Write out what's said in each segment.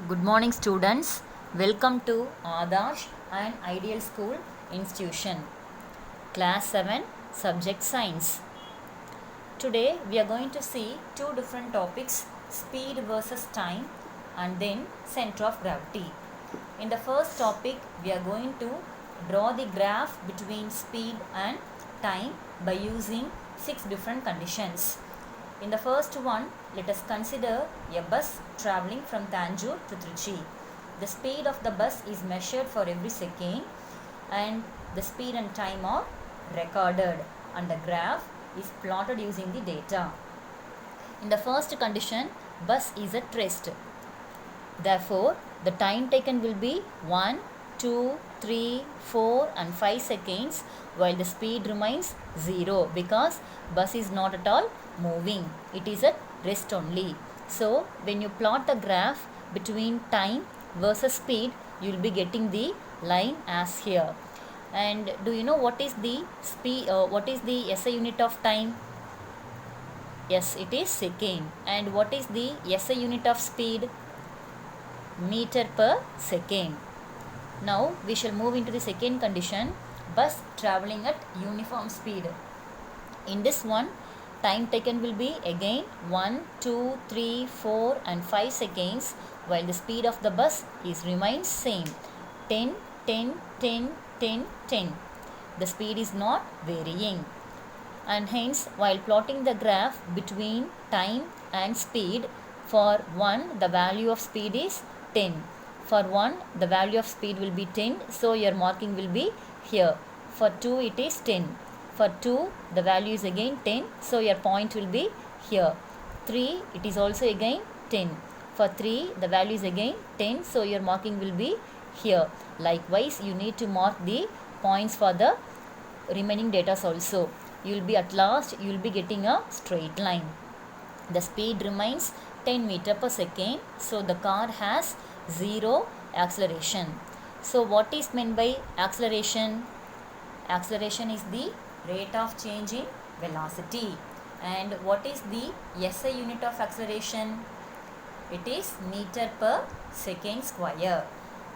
Good morning, students. Welcome to Adarsh and Ideal School Institution, Class 7, Subject Science. Today, we are going to see two different topics, speed versus time, and then center of gravity. In the first topic, we are going to draw the graph between speed and time by using 6 different conditions. In the first one, let us consider a bus traveling from Tanjore to Trichy. The speed of the bus is measured for every second and the speed and time are recorded and the graph is plotted using the data. In the first condition, bus is at rest. Therefore, the time taken will be 1, 2, 3, 4 and 5 seconds while the speed remains 0 because bus is not at all moving. It is at rest only. So, when you plot the graph between time versus speed, you will be getting the line as here. And do you know what is the speed? What is the SI unit of time? Yes, it is second. And what is the SI unit of speed? Meter per second. Now we shall move into the second condition, bus traveling at uniform speed. In this one, time taken will be again 1, 2, 3, 4 and 5 seconds while the speed of the bus is remains same 10, 10, 10, 10, 10. The speed is not varying. And hence while plotting the graph between time and speed, for 1 the value of speed is 10. For 1 the value of speed will be 10, so your marking will be here. For 2 it is 10. For 2 the value is again 10, so your point will be here. 3 it is also again 10. For 3 the value is again 10, so your marking will be here. Likewise you need to mark the points for the remaining data also. You will be at last you will be getting a straight line. The speed remains 10 meter per second, so the car has 0 acceleration. So what is meant by acceleration? Acceleration is the rate of change in velocity. And what is the SI unit of acceleration? It is meter per second square.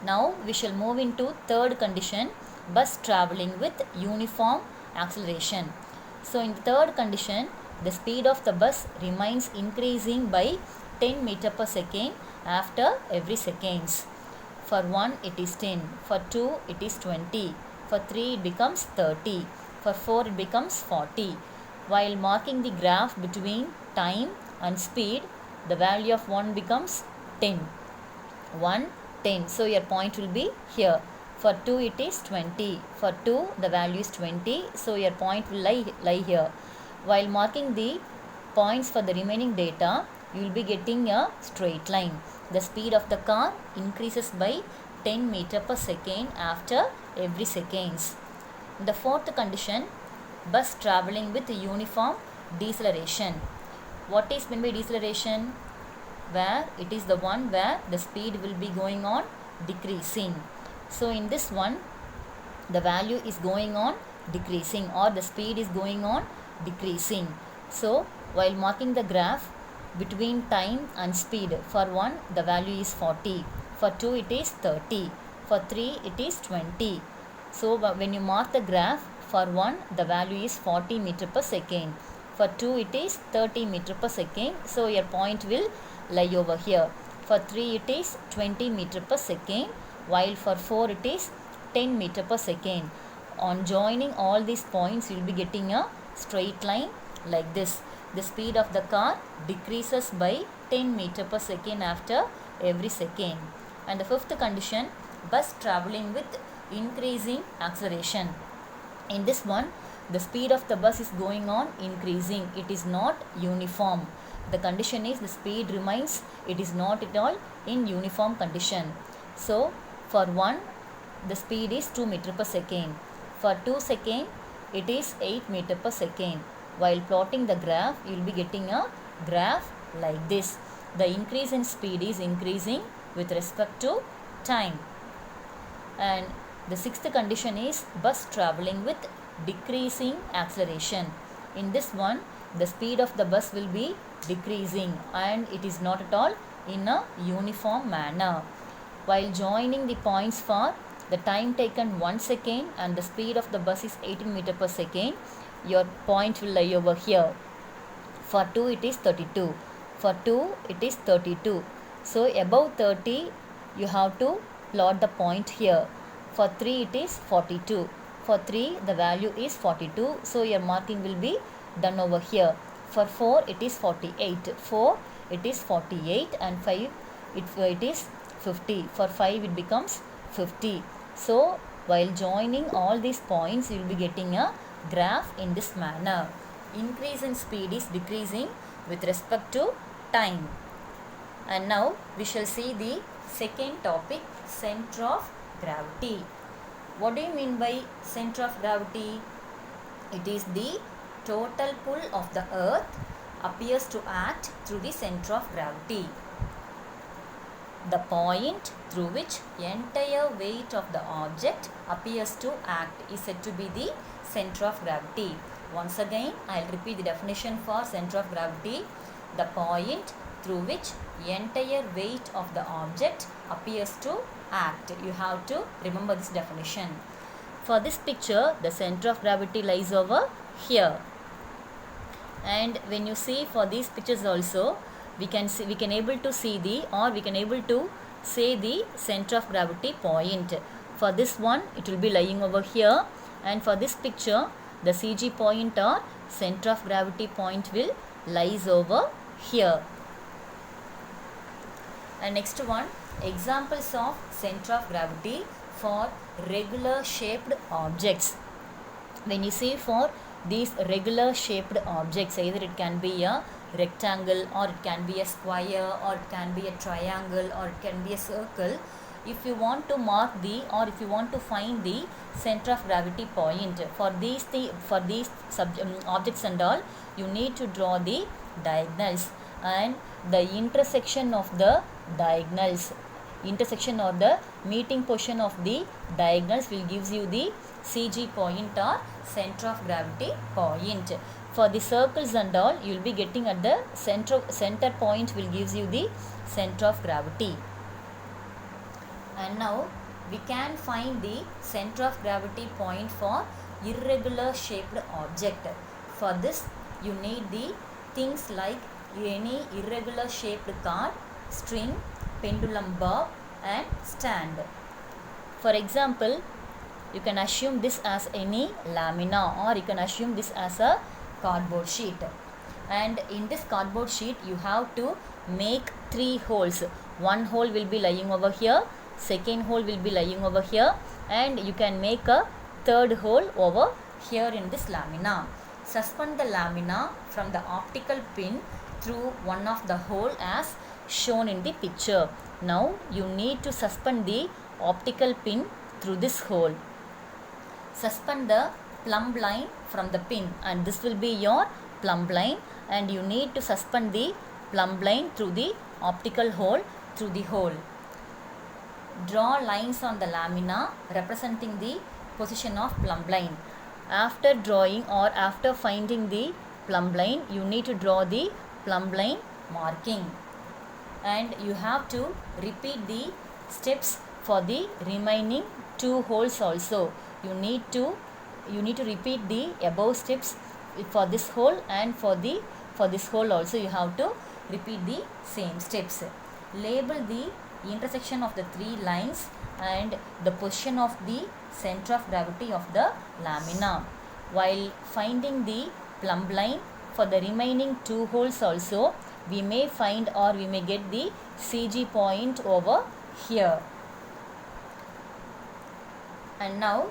Now we shall move into third condition, bus traveling with uniform acceleration. So in the third condition, the speed of the bus remains increasing by 10 meter per second after every seconds. For 1 it is 10, for 2 it is 20, for 3 it becomes 30, for 4 it becomes 40. While marking the graph between time and speed, the value of 1 becomes 10. 1, 10. So your point will be here. For 2 it is 20. For 2 the value is 20. So your point will lie here. While marking the points for the remaining data, you will be getting a straight line. The speed of the car increases by 10 meter per second after every seconds. In the fourth condition, bus traveling with uniform deceleration. What is meant by deceleration? Where it is the one where the speed will be going on decreasing. So in this one, the value is going on decreasing or the speed is going on decreasing. So while marking the graph between time and speed, for 1 the value is 40, for 2 it is 30, for 3 it is 20. So when you mark the graph, for 1 the value is 40 meter per second, for 2 it is 30 meter per second, so your point will lie over here. For 3 it is 20 meter per second, while for 4 it is 10 meter per second. On joining all these points, you will be getting a straight line like this. The speed of the car decreases by 10 meter per second after every second. And the fifth condition, bus traveling with increasing acceleration. In this one, the speed of the bus is going on increasing. It is not uniform. The condition is the speed remains, it is not at all in uniform condition. So for 1 the speed is 2 meter per second. For 2 second it is 8 meter per second. While plotting the graph, you will be getting a graph like this. The increase in speed is increasing with respect to time. And the sixth condition is bus traveling with decreasing acceleration. In this one, the speed of the bus will be decreasing and it is not at all in a uniform manner. While joining the points for the time taken 1 second and the speed of the bus is 18 meter per second, your point will lie over here. For 2 it is 32. For 2 it is 32. So above 30 you have to plot the point here. For 3 it is 42. For 3 the value is 42. So your marking will be done over here. For 4 it is 48. 4 it is 48 and 5 it is 50. For 5 it becomes 50. So while joining all these points you will be getting a graph in this manner. Increase in speed is decreasing with respect to time. And now we shall see the second topic, center of gravity. What do you mean by center of gravity? It is the total pull of the earth appears to act through the center of gravity. The point through which entire weight of the object appears to act is said to be the center of gravity. Once again, I will repeat the definition for center of gravity. The point through which entire weight of the object appears to act. You have to remember this definition. For this picture, the center of gravity lies over here. And when you see for these pictures also, we can able to see we can able to say the center of gravity point. For this one, it will be lying over here, and for this picture, the CG point or center of gravity point will lies over here. And next one, examples of center of gravity for regular shaped objects. When you see for these regular shaped objects, either it can be a rectangle or it can be a square or it can be a triangle or it can be a circle. If you want to mark or if you want to find the center of gravity point for these objects and all, you need to draw the diagonals, and the intersection of the diagonals, intersection or the meeting position of the diagonals will gives you the CG point or center of gravity point. For the circles and all, you will be getting at the center point will gives you the center of gravity. And now we can find the center of gravity point for irregular shaped object. For this, you need the things like any irregular shaped car, string, pendulum bob and stand. For example, you can assume this as any lamina, or you can assume this as a cardboard sheet. And in this cardboard sheet, you have to make 3 holes. One hole will be lying over here, second hole will be lying over here, and you can make a third hole over here in this lamina. Suspend the lamina from the optical pin through one of the hole as shown in the picture. Now you need to suspend the optical pin through this hole. Suspend the plumb line from the pin, and this will be your plumb line, and you need to suspend the plumb line through the optical hole through the hole. Draw lines on the lamina representing the position of plumb line. After drawing or after finding the plumb line, you need to draw the plumb line marking, and you have to repeat the steps for the remaining 2 holes also. You need to repeat the above steps for this hole, and for this hole also you have to repeat the same steps. Label the intersection of the 3 lines and the position of the center of gravity of the lamina. While finding the plumb line for the remaining 2 holes also, we may find or we may get the CG point over here. And now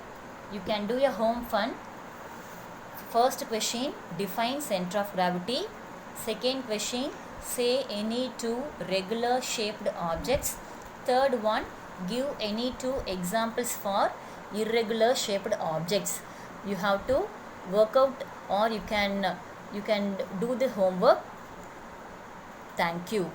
you can do a home fun. First question, define center of gravity. Second question, say any 2 regular shaped objects. Third one, give any 2 examples for irregular shaped objects. You have to work out, or you can do the homework. Thank you.